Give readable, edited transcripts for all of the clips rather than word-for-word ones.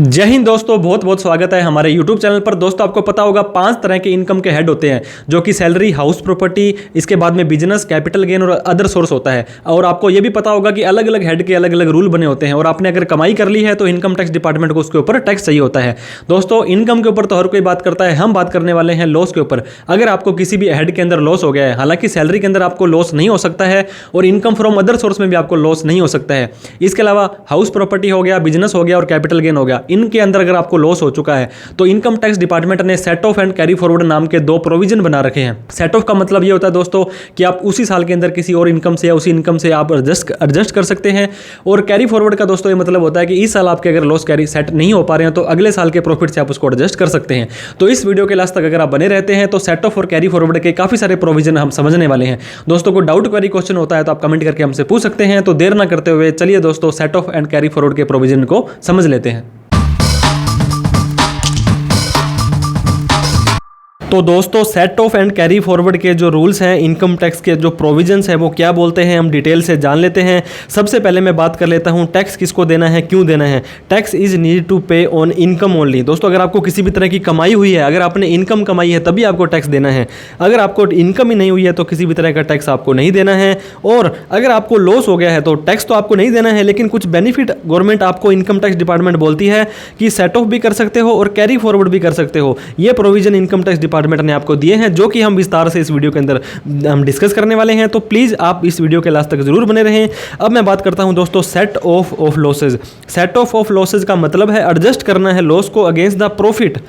जय हिंद दोस्तों, बहुत बहुत स्वागत है हमारे YouTube चैनल पर। दोस्तों आपको पता होगा 5 तरह के इनकम के हेड होते हैं, जो कि सैलरी, हाउस प्रॉपर्टी, इसके बाद में बिजनेस, कैपिटल गेन और अदर सोर्स होता है। और आपको ये भी पता होगा कि अलग अलग हेड के अलग अलग रूल बने होते हैं, और आपने अगर कमाई कर ली है तो इनकम टैक्स डिपार्टमेंट को उसके ऊपर टैक्स चाहिए होता है। दोस्तों इनकम के ऊपर तो हर कोई बात करता है, हम बात करने वाले हैं लॉस के ऊपर। अगर आपको किसी भी हेड के अंदर लॉस हो गया है, हालांकि सैलरी के अंदर आपको लॉस नहीं हो सकता है और इनकम फ्रॉम अदर सोर्स में भी आपको लॉस नहीं हो सकता है। इसके अलावा हाउस प्रॉपर्टी हो गया, बिजनेस हो गया और कैपिटल गेन हो गया, इनके अंदर अगर आपको लॉस हो चुका है तो इनकम टैक्स डिपार्टमेंट ने set of and carry forward नाम के 2 प्रोविजन बना रखे हैं। सेट ऑफ का मतलब ये होता है दोस्तों कि आप उसी साल के अंदर किसी और इनकम से या उसी इनकम से आप एडजस्ट कर सकते हैं। और कैरी फॉरवर्ड का दोस्तों ये मतलब होता है कि इस साल आपके अगर लॉस कैरी सेट नहीं हो पा रहे हैं तो अगले साल के प्रॉफिट से आप उसको एडजस्ट कर सकते हैं। तो इस वीडियो के लास्ट तक अगर आप बने रहते हैं तो सेट ऑफ और कैरी फॉरवर्ड के काफी सारे प्रोविजन हम समझने वाले हैं। दोस्तों को डाउट क्वेरी क्वेश्चन होता है तो आप कमेंट करके हमसे पूछ सकते हैं। तो देर ना करते हुए चलिए दोस्तों set of and carry forward के प्रोविजन को समझ लेते हैं। तो दोस्तों set of and carry forward के जो रूल्स हैं, इनकम टैक्स के जो प्रोविजंस हैं वो क्या बोलते हैं, हम डिटेल से जान लेते हैं। सबसे पहले मैं बात कर लेता हूं टैक्स किसको देना है, क्यों देना है। टैक्स इज नीड टू पे ऑन इनकम ओनली। दोस्तों अगर आपको किसी भी तरह की कमाई हुई है, अगर आपने इनकम कमाई है तभी आपको टैक्स देना है। अगर आपको इनकम ही नहीं हुई है तो किसी भी तरह का टैक्स आपको नहीं देना है। और अगर आपको लॉस हो गया है तो टैक्स तो आपको नहीं देना है, लेकिन कुछ बेनिफिट गवर्नमेंट आपको इनकम टैक्स डिपार्टमेंट बोलती है कि सेट ऑफ भी कर सकते हो और कैरी फॉरवर्ड भी कर सकते हो। ये प्रोविजन इनकम टैक्स डिपार्टमेंट ने आपको दिए हैं, जो कि हम विस्तार से इस वीडियो के अंदर हम डिस्कस करने वाले हैं। तो प्लीज आप इस वीडियो के लास्ट तक जरूर बने रहें। अब मैं बात करता हूं दोस्तों set of losses. Set of losses का मतलब है एडजस्ट करना है लॉस को अगेंस्ट द प्रॉफिट।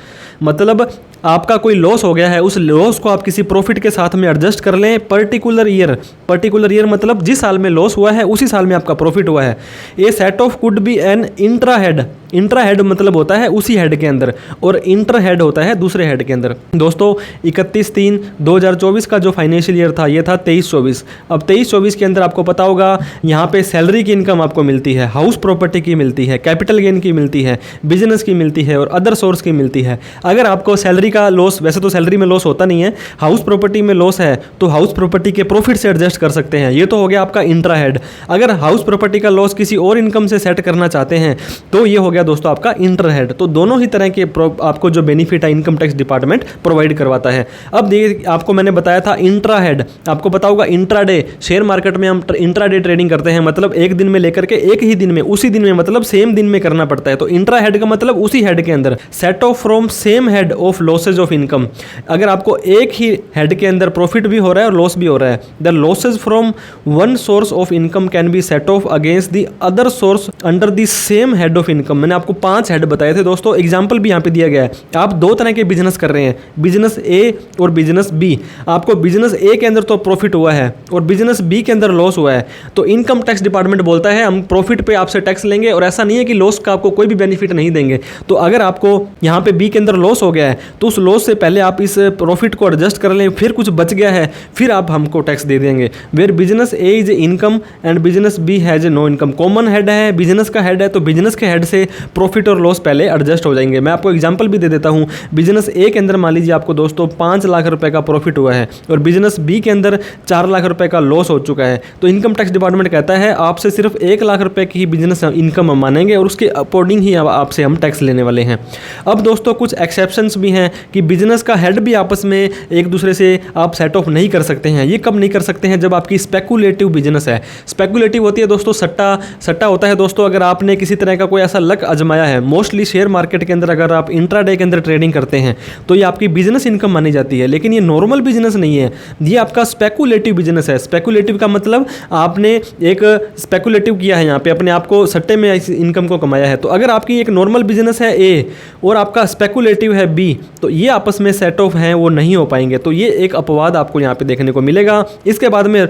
मतलब आपका कोई लॉस हो गया है, उस लॉस को आप किसी प्रॉफिट के साथ में एडजस्ट कर लें पर्टिकुलर ईयर मतलब जिस साल में लॉस हुआ है उसी साल में आपका प्रॉफिट हुआ है। ये set of could be an intra head मतलब होता है उसी हेड के अंदर, और इंटर हेड होता है दूसरे हेड के अंदर। दोस्तों 31/3/2024 का जो फाइनेंशियल ईयर था ये था 23-24। अब 23-24 के अंदर आपको पता होगा यहाँ पे सैलरी की इनकम आपको मिलती है, हाउस प्रॉपर्टी की मिलती है, कैपिटल गेन की मिलती है, बिजनेस की मिलती है और अदर सोर्स की मिलती है। अगर आपको सैलरी का लॉस, वैसे तो सैलरी में लॉस होता नहीं है, हाउस प्रॉपर्टी में लॉस है तो हाउस प्रॉपर्टी के प्रॉफिट से एडजस्ट कर सकते हैं। ये तो हो गया आपका इंट्रा हेड। अगर हाउस प्रॉपर्टी का लॉस किसी और इनकम से सेट करना चाहते हैं तो ये हो गया दोस्तों आपका इंटर हेड। तो दोनों ही तरह के आपको जो बेनिफिट है इनकम टैक्स डिपार्टमेंट प्रोवाइड करवाता है। अब देखिए आपको मैंने बताया था इंट्रा हेड, आपको पता होगा इंट्राडे, शेयर मार्केट में हम इंट्राडे ट्रेडिंग करते हैं, मतलब एक दिन में लेकर के एक ही दिन में, उसी दिन में मतलब सेम दिन में करना पड़ता है। तो इंट्रा हेड का मतलब उसी हेड के अंदर। Set of from same head of losses of income. अगर आपको एक ही हेड के अंदर प्रॉफिट भी हो रहा है और लॉस भी हो रहा है, the losses from one source of income can be set off against the other source under the same head of income. मैंने आपको 5 हेड बताए थे दोस्तों, एग्जांपल भी यहाँ पे दिया गया है। आप 2 तरह के बिजनेस कर रहे हैं, बिजनेस ए और बिजनेस बी। आपको बिजनेस ए के अंदर तो प्रॉफिट हुआ है और बिजनेस बी के अंदर लॉस हुआ है, तो इनकम टैक्स डिपार्टमेंट बोलता है हम प्रॉफिट पे आपसे टैक्स लेंगे। और ऐसा नहीं है कि लॉस का आपको कोई भी बेनिफिट नहीं देंगे। तो अगर आपको यहाँ पे बी के अंदर लॉस हो गया है तो उस लॉस से पहले आप इस प्रॉफिट को एडजस्ट कर लें, फिर कुछ बच गया है फिर आप हमको टैक्स दे देंगे। Where business A is income and business B has no income. Common head है, बिजनेस का हेड है, तो बिजनेस के हेड से प्रॉफिट और लॉस पहले एडजस्ट हो जाएंगे। मैं आपको एग्जांपल भी दे देता हूं। बिजनेस ए के अंदर मान लीजिए आपको दोस्तों 5 लाख रुपए का प्रॉफिट हुआ है और बिजनेस बी के अंदर 4 लाख रुपए का लॉस हो चुका है, तो इनकम टैक्स डिपार्टमेंट कहता है आपसे सिर्फ 1 लाख रुपए की ही बिजनेस इनकम हम मानेंगे और उसके अकॉर्डिंग ही आपसे हम टैक्स लेने वाले हैं। अब दोस्तों कुछ एक्सेप्शंस भी हैं कि बिजनेस का हेड भी आपस में एक दूसरे से आप सेट ऑफ नहीं कर सकते हैं। ये कब नहीं कर सकते हैं? जब आपकी स्पेकुलेटिव बिजनेस है। स्पेकुलेटिव होती है दोस्तों सट्टा होता है दोस्तों। अगर आपने किसी तरह का कोई ऐसा लक आजमाया है, मोस्टली शेयर मार्केट के अंदर अगर आप इंट्राडे के अंदर ट्रेडिंग करते हैं तो ये आपकी बिजनेस इनकम मानी जाती है, लेकिन ये नॉर्मल बिजनेस नहीं है, ये आपका स्पेकुलेटिव बिजनेस है। स्पेकुलेटिव का मतलब आपने एक स्पेकुलेटिव किया है, यहाँ पे अपने आप को सट्टे में इस इनकम को कमाया है। तो अगर आपकी एक नॉर्मल बिजनेस है ए और आपका स्पेकुलेटिव है बी, तो ये आपस में सेट ऑफ हैं, वो नहीं हो पाएंगे। तो ये एक अपवाद आपको यहाँ पे देखने को मिलेगा। इसके बाद में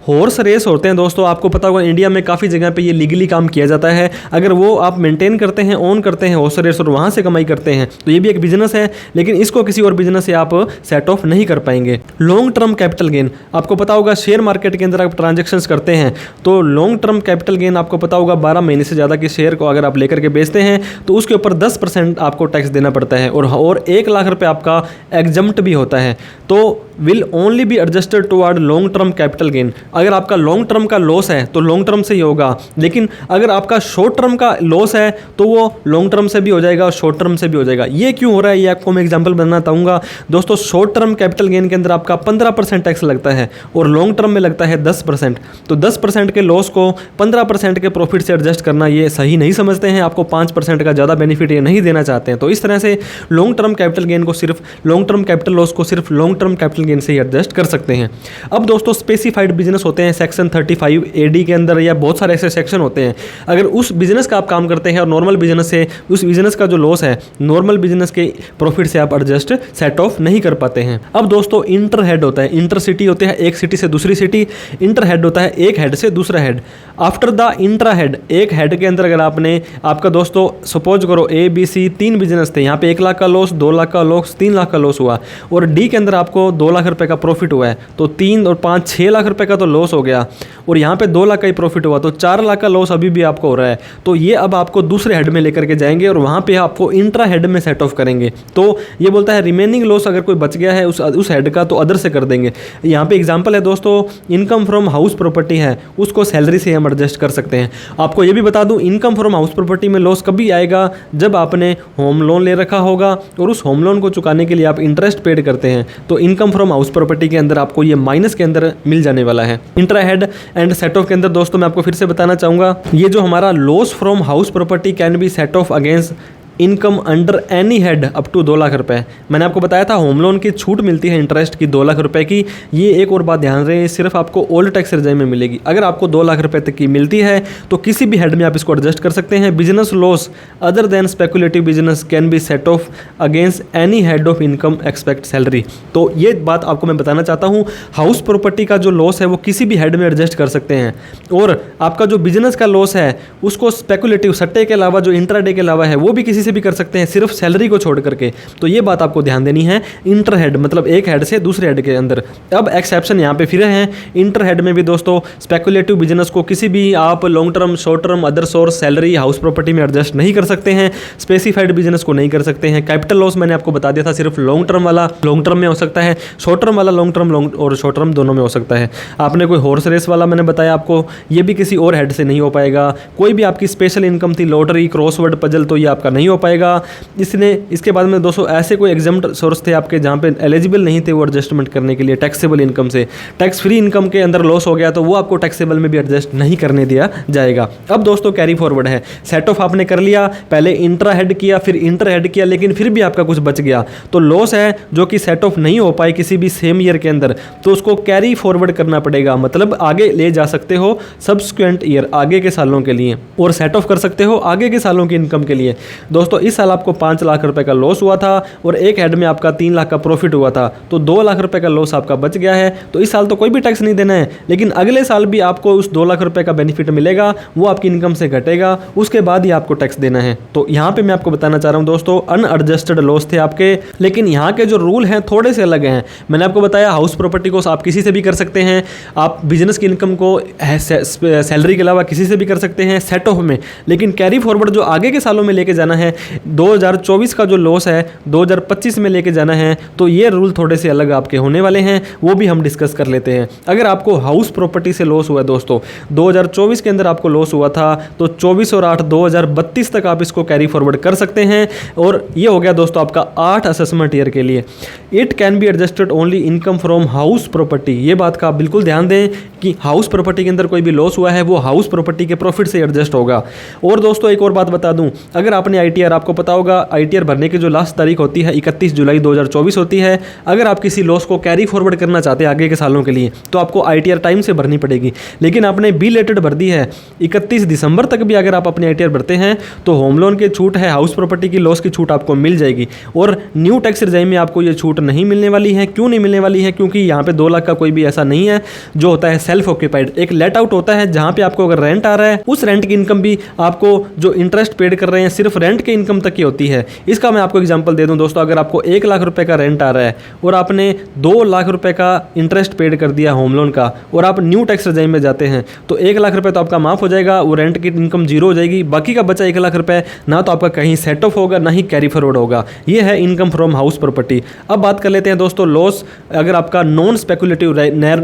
हॉर्स रेस होते हैं दोस्तों, आपको पता होगा इंडिया में काफ़ी जगह पे ये लीगली काम किया जाता है। अगर वो आप मेंटेन करते हैं, ऑन करते हैं हॉर्स रेस और वहाँ से कमाई करते हैं तो ये भी एक बिजनेस है, लेकिन इसको किसी और बिजनेस से आप सेट ऑफ नहीं कर पाएंगे। लॉन्ग टर्म कैपिटल गेन, आपको पता होगा शेयर मार्केट के अंदर आप ट्रांजेक्शन्स करते हैं तो लॉन्ग टर्म कैपिटल गेन आपको पता होगा 12 महीने से ज़्यादा के शेयर को अगर आप लेकर के बेचते हैं तो उसके ऊपर 10% आपको टैक्स देना पड़ता है और 1 लाख रुपये आपका एग्जम्प्ट भी होता है। तो will only be adjusted toward long term capital gain. अगर आपका लॉन्ग टर्म का लॉस है तो लॉन्ग टर्म से ही होगा, लेकिन अगर आपका शॉर्ट टर्म का लॉस है तो वो लॉन्ग टर्म से भी हो जाएगा और शॉर्ट टर्म से भी हो जाएगा। ये क्यों हो रहा है ये आपको मैं एग्जांपल बनाना चाहूँगा। दोस्तों शॉर्ट टर्म कैपिटल गेन के अंदर आपका 15% टैक्स लगता है और लॉन्ग टर्म में लगता है 10%। तो 10% के लॉस को 15% के प्रॉफिट से एडजस्ट करना ये सही नहीं समझते हैं, आपको 5% का ज़्यादा बेनिफिट ये नहीं देना चाहते हैं। तो इस तरह से लॉन्ग टर्म कैपिटल गेन को सिर्फ लॉन्ग टर्म कैपिटल लॉस को सिर्फ लॉन्ग टर्म कैपिटल गेन से ही एडजस्ट कर सकते हैं। अब दोस्तों स्पेसिफाइड बिजनेस होते हैं सेक्शन 35 AD के अंदर, या बहुत सारे ऐसे सेक्शन होते हैं। अगर उस बिजनेस का आप काम करते हैं और नॉर्मल बिजनेस से उस बिजनेस का जो लॉस है नॉर्मल बिजनेस के प्रॉफिट से आप एडजस्ट सेट ऑफ नहीं कर पाते हैं। अब दोस्तों इंटर हेड होता है, इंटर सिटी होते हैं एक सिटी से दूसरी सिटी, इंटर हेड होता है एक हेड से दूसरा head. After the intra head, एक हेड के अंदर अगर आपने आपका दोस्तों सपोज करो ABC 3 बिजनेस थे, यहाँ पे 1 लाख का लॉस, 2 लाख का लॉस, 3 लाख का लॉस हुआ, और डी के अंदर आपको 2 लाख रुपए का प्रॉफिट हुआ है, तो 3 और 5 6 लाख रुपए का तो लॉस हो गया, और यहाँ पे 2 लाख का ही प्रॉफिट हुआ, तो 4 लाख का लॉस अभी भी आपको हो रहा है। तो ये अब आपको दूसरे हेड में लेकर के जाएंगे और वहाँ पे आपको इंट्रा हेड में सेट ऑफ करेंगे। तो ये बोलता है रिमेनिंग लॉस अगर कोई बच गया है उस हेड का तो अदर से कर देंगे। यहाँ पे एग्जांपल है दोस्तों, इनकम फ्रॉम हाउस प्रॉपर्टी है, उसको सैलरी से हम एडजस्ट कर सकते हैं। आपको ये भी बता दूं, इनकम फ्रॉम हाउस प्रॉपर्टी में लॉस कभी आएगा जब आपने होम लोन ले रखा होगा और उस होम लोन को चुकाने के लिए आप इंटरेस्ट पेड करते हैं, तो इनकम फ्रॉम हाउस प्रॉपर्टी के अंदर आपको ये माइनस के अंदर मिल जाने वाला है। Intra head and set of के अंदर दोस्तों मैं आपको फिर से बताना चाहूँगा, ये जो हमारा loss from house property can be set off against income under any head up to 2 lakh रुपए। मैंने आपको बताया था होम लोन की छूट मिलती है इंटरेस्ट की 2 लाख रुपए की। ये एक और बात ध्यान रहे, सिर्फ आपको ओल्ड टैक्स रिजाइम में मिलेगी। अगर आपको 2 लाख रुपए तक की मिलती है तो किसी भी हेड में आप इसको एडजस्ट कर सकते हैं। Business loss other than speculative business can be set off against any head of income expect salary. तो ये बात आपको मैं बताना चाहता हूँ, हाउस प्रॉपर्टी का जो लॉस है वो किसी भी हेड में एडजस्ट कर सकते हैं, और आपका जो बिजनेस का लॉस है उसको स्पेकुलेटिव सट्टे के अलावा जो इंट्राडे के अलावा है वो भी किसी से भी कर सकते हैं, सिर्फ सैलरी को छोड़ करके। तो ये बात आपको ध्यान देनी है, इंटर हेड मतलब एक हेड से दूसरे हेड के अंदर। अब एक्सेप्शन यहाँ पे फिर हैं, इंटर हेड में भी दोस्तों स्पेकुलेटिव बिजनेस को किसी भी आप long term, short term, other source, salary, house property में एडजस्ट नहीं कर सकते हैं। स्पेसिफाइड बिजनेस को नहीं कर सकते हैं। कैपिटल लॉस मैंने आपको बता दिया था, सिर्फ लॉन्ग टर्म वाला लॉन्ग टर्म में हो सकता है, शॉर्ट टर्म वाला लॉन्ग टर्म और शॉर्ट टर्म दोनों में हो सकता है। आपने कोई हॉर्स रेस वाला मैंने बताया आपको, ये भी किसी और हेड से नहीं हो पाएगा। कोई भी आपकी स्पेशल इनकम थी, लॉटरी, क्रॉसवर्ड पजल, तो ये आपका नहीं हो पाएगा। इसके बाद में दोस्तों ऐसे कोई एग्जाम्प्ट सोर्स थे आपके जहाँ पे एलिजिबल नहीं थे वो एडजस्टमेंट करने के लिए टैक्सेबल इनकम से। टैक्स फ्री इनकम के अंदर लॉस हो गया तो वो आपको टैक्सेबल में भी एडजस्ट नहीं करने दिया जाएगा। अब दोस्तों कैरी फॉरवर्ड है, सेट ऑफ आपने कर लिया, पहले इंट्रा हेड किया, फिर इंटर हेड किया, लेकिन फिर भी आपका कुछ बच गया तो लॉस है जो कि सेट ऑफ नहीं हो पाए किसी भी सेम ईयर के अंदर, तो उसको कैरी फॉरवर्ड करना पड़ेगा। मतलब आगे ले जा सकते हो सब्सिक्वेंट ईयर, आगे के सालों के लिए, और सेट ऑफ कर सकते हो आगे के सालों की इनकम के लिए। दोस्तों इस साल आपको 5 लाख रुपए का लॉस हुआ था और एक हेड में आपका 3 लाख का प्रॉफिट हुआ था, तो 2 लाख रुपए का लॉस आपका बच गया है। तो इस साल तो कोई भी टैक्स नहीं देना है, लेकिन अगले साल भी आपको उस 2 लाख रुपए का बेनिफिट मिलेगा, वो आपकी इनकम से घटेगा, उसके बाद ही आपको टैक्स देना है। तो यहाँ पे मैं आपको बताना चाह रहा हूँ दोस्तों, अनएडजस्टेड लॉस थे आपके, लेकिन यहाँ के जो रूल हैं थोड़े से अलग हैं। मैंने आपको बताया हाउस प्रॉपर्टी को आप किसी से भी कर सकते हैं, आप बिजनेस की इनकम को सैलरी के अलावा किसी से भी कर सकते हैं सेट ऑफ में, लेकिन कैरी फॉरवर्ड जो आगे के सालों में लेके जाना है, 2024 का जो लॉस है 2025 में लेके जाना है, तो ये रूल थोड़े से अलग आपके होने वाले हैं, वो भी हम डिस्कस कर लेते हैं। अगर आपको हाउस प्रॉपर्टी से लॉस हुआ है दोस्तों, 2024 के अंदर आपको लॉस हुआ था, तो 24 और 8 2032 तक आप इसको कैरी फॉरवर्ड कर सकते हैं। और ये हो गया दोस्तों आपका 8 असेसमेंट ईयर के लिए। It can be adjusted only income from house property. ये बात का आप बिल्कुल ध्यान दें कि हाउस प्रॉपर्टी के अंदर कोई भी लॉस हुआ है वो हाउस प्रॉपर्टी के प्रॉफिट से एडजस्ट होगा। और दोस्तों एक और बात बता दूं, अगर आपने ITR, आपको पता होगा ITR भरने की जो लास्ट तारीख होती है 31 जुलाई 2024 होती है। अगर आप किसी लॉस को कैरी फॉरवर्ड करना चाहते हैं आगे के सालों के लिए, तो आपको ITR टाइम से भरनी पड़ेगी। लेकिन आपने बिलेटेड भर दी है 31 दिसंबर तक भी अगर आप अपने ITR भरते हैं तो होम लोन की छूट है, हाउस प्रॉपर्टी की लॉस की छूट आपको मिल जाएगी। और न्यू टैक्स रिजाइम में आपको ये छूट नहीं मिलने वाली है। क्यों नहीं मिलने वाली है? क्योंकि यहाँ पे 2 लाख का कोई भी ऐसा नहीं है जो होता है सेल्फ ऑक्यूपाइड। एक लेट आउट होता है जहाँ पे आपको अगर रेंट आ रहा है, उस रेंट की इनकम भी आपको जो इंटरेस्ट पेड कर रहे हैं सिर्फ रेंट के इनकम तक की होती है। इसका मैं आपको एग्जांपल दे दूं दोस्तों, अगर आपको 1 लाख रुपए का रेंट आ रहा है और आपने 2 लाख रुपए का इंटरेस्ट पेड कर दिया होम लोन का और आप न्यू टैक्स रेजिम में जाते हैं तो 1 लाख रुपए तो आपका माफ हो जाएगा, वो रेंट की इनकम जीरो हो जाएगी, बाकी का बचा 1 लाख रुपए ना तो आपका कहीं सेट ऑफ होगा ना ही कैरी फॉरवर्ड होगा। ये है इनकम फ्रॉम हाउस प्रॉपर्टी। अब बात कर लेते हैं दोस्तों लॉस। अगर आपका नॉन स्पेकुलेटिव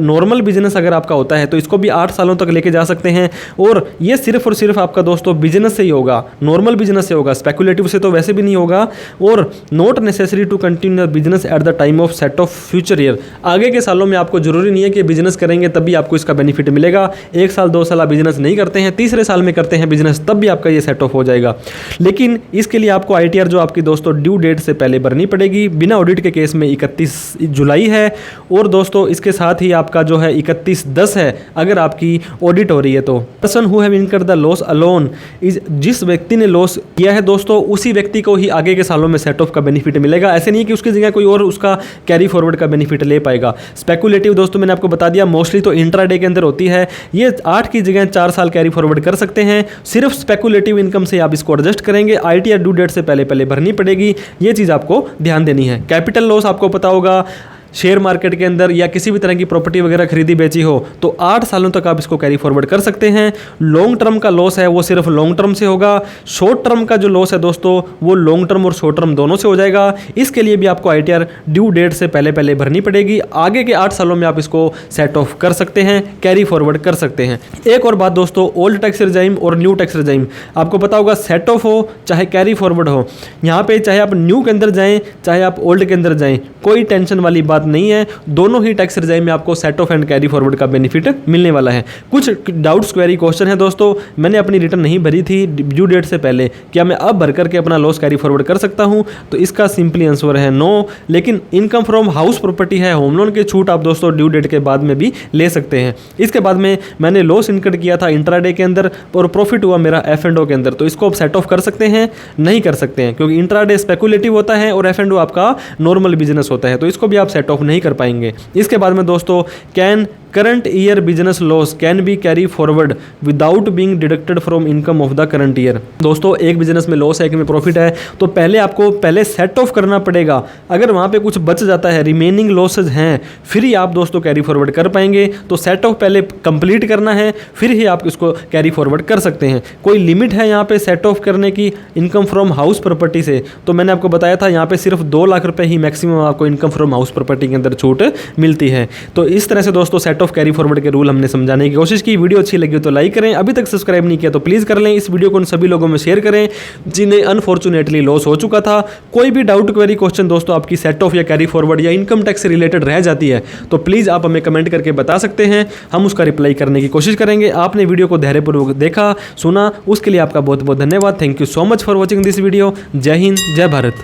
नॉर्मल बिजनेस अगर आपका होता है तो इसको भी 8 सालों तक लेके जा सकते हैं और ये सिर्फ और सिर्फ आपका दोस्तों बिजनेस से ही होगा, नॉर्मल बिजनेस से होगा, स्पेकुलेटिव से तो वैसे भी नहीं होगा। और not necessary to continue business at the time of set off future year. आगे के सालों में आपको जरूरी नहीं है कि बिजनेस करेंगे तभी आपको इसका बेनिफिट मिलेगा। 1 साल 2 साल आप बिजनेस नहीं करते हैं, तीसरे साल में करते हैं बिजनेस, तब भी आपका ये सेट ऑफ हो जाएगा। लेकिन इसके लिए आपको ITR जो आपकी दोस्तों ड्यू डेट से पहले भरनी पड़ेगी। बिना ऑडिट के केस में 31 जुलाई है और दोस्तों इसके साथ ही आपका जो है 31/10 है अगर आपकी ऑडिट हो रही है तो। Person who have incurred the loss alone is, जिस व्यक्ति ने लॉस किया है दोस्तों उसी व्यक्ति को ही आगे के सालों में सेट ऑफ का बेनिफिट मिलेगा। ऐसे नहीं कि उसकी जगह कोई और उसका कैरी फॉरवर्ड का बेनिफिट ले पाएगा। स्पेकुलेटिव दोस्तों मैंने आपको बता दिया मोस्टली तो इंट्राडे के अंदर होती है, ये 8 की जगह 4 साल कैरी फॉरवर्ड कर सकते हैं। सिर्फ स्पेकुलेटिव इनकम से आप इसको एडजस्ट करेंगे, ITR ड्यू डेट से पहले भरनी पड़ेगी, ये चीज़ आपको ध्यान देनी है। कैपिटल लॉस आपको पता होगा, शेयर मार्केट के अंदर या किसी भी तरह की प्रॉपर्टी वगैरह खरीदी बेची हो तो 8 सालों तक आप इसको कैरी फॉरवर्ड कर सकते हैं। लॉन्ग टर्म का लॉस है वो सिर्फ लॉन्ग टर्म से होगा। शॉर्ट टर्म का जो लॉस है दोस्तों वो लॉन्ग टर्म और शॉर्ट टर्म दोनों से हो जाएगा। इसके लिए भी आपको ITR ड्यू डेट से पहले भरनी पड़ेगी। आगे के 8 सालों में आप इसको सेट ऑफ कर सकते हैं, कैरी फॉरवर्ड कर सकते हैं। एक और बात दोस्तों, ओल्ड टैक्स रेजिम और न्यू टैक्स रेजिम आपको पता होगा, सेट ऑफ हो चाहे कैरी फॉरवर्ड हो, यहाँ पे चाहे आप न्यू के अंदर जाएं चाहे आप ओल्ड के अंदर जाएं, कोई टेंशन वाली बात नहीं है। दोनों ही टैक्स रेजिम में आपको set of and carry forward का बेनिफिट मिलने वाला है। कुछ डाउट्स क्वेरी क्वेश्चन है दोस्तों, मैंने अपनी रिटर्न नहीं भरी थी ड्यू डेट से पहले, क्या मैं अब भर करके अपना लॉस कैरी फॉरवर्ड कर सकता हूं? तो इसका सिंपली आंसर है नो। लेकिन इनकम फ्रॉम हाउस प्रॉपर्टी है, होम लोन की छूट आप दोस्तों ड्यू डेट के बाद में भी ले सकते हैं। इसके बाद में मैंने लॉस इनकम किया था इंट्राडे के अंदर और प्रॉफिट हुआ मेरा F&O के अंदर, तो इसको आप सेट ऑफ कर सकते हैं? नहीं कर सकते हैं, क्योंकि इंट्राडे स्पेकुलेटिव होता है और F&O आपका नॉर्मल बिजनेस होता है, तो इसको भी आप सेट ऑफ नहीं कर पाएंगे। इसके बाद में दोस्तों can current year business loss can be carry forward without being deducted from income of the current year. दोस्तों एक बिजनेस में लॉस है एक में प्रॉफिट है तो पहले आपको सेट ऑफ करना पड़ेगा। अगर वहाँ पे कुछ बच जाता है, रिमेनिंग लॉसेज हैं, फिर ही आप दोस्तों कैरी फॉरवर्ड कर पाएंगे। तो सेट ऑफ पहले कंप्लीट करना है फिर ही आप इसको कैरी फॉरवर्ड कर सकते हैं। कोई लिमिट है यहाँ पे सेट ऑफ करने की इनकम फ्रॉम हाउस प्रॉपर्टी से? तो मैंने आपको बताया था यहाँ पे सिर्फ 2 लाख रुपए ही मैक्सिमम आपको इनकम फ्रॉम हाउस प्रॉपर्टी के अंदर छूट मिलती है। तो इस तरह से दोस्तों सेट ऑफ कैरी फॉरवर्ड के रूल हमने समझाने की कोशिश की। वीडियो अच्छी लगी तो लाइक करें, अभी तक सब्सक्राइब नहीं किया तो प्लीज कर लें। इस वीडियो को उन सभी लोगों में शेयर करें जिन्हें अनफॉर्चुनेटली लॉस हो चुका था। कोई भी डाउट क्वेरी क्वेश्चन दोस्तों आपकी सेट ऑफ या कैरी फॉरवर्ड या इनकम टैक्स से रिलेटेड रह जाती है तो प्लीज आप हमें कमेंट करके बता सकते हैं, हम उसका रिप्लाई करने की कोशिश करेंगे। आपने वीडियो को धैर्यपूर्वक देखा सुना उसके लिए आपका बहुत बहुत धन्यवाद। Thank you so much for watching this video. जय हिंद, जय भारत।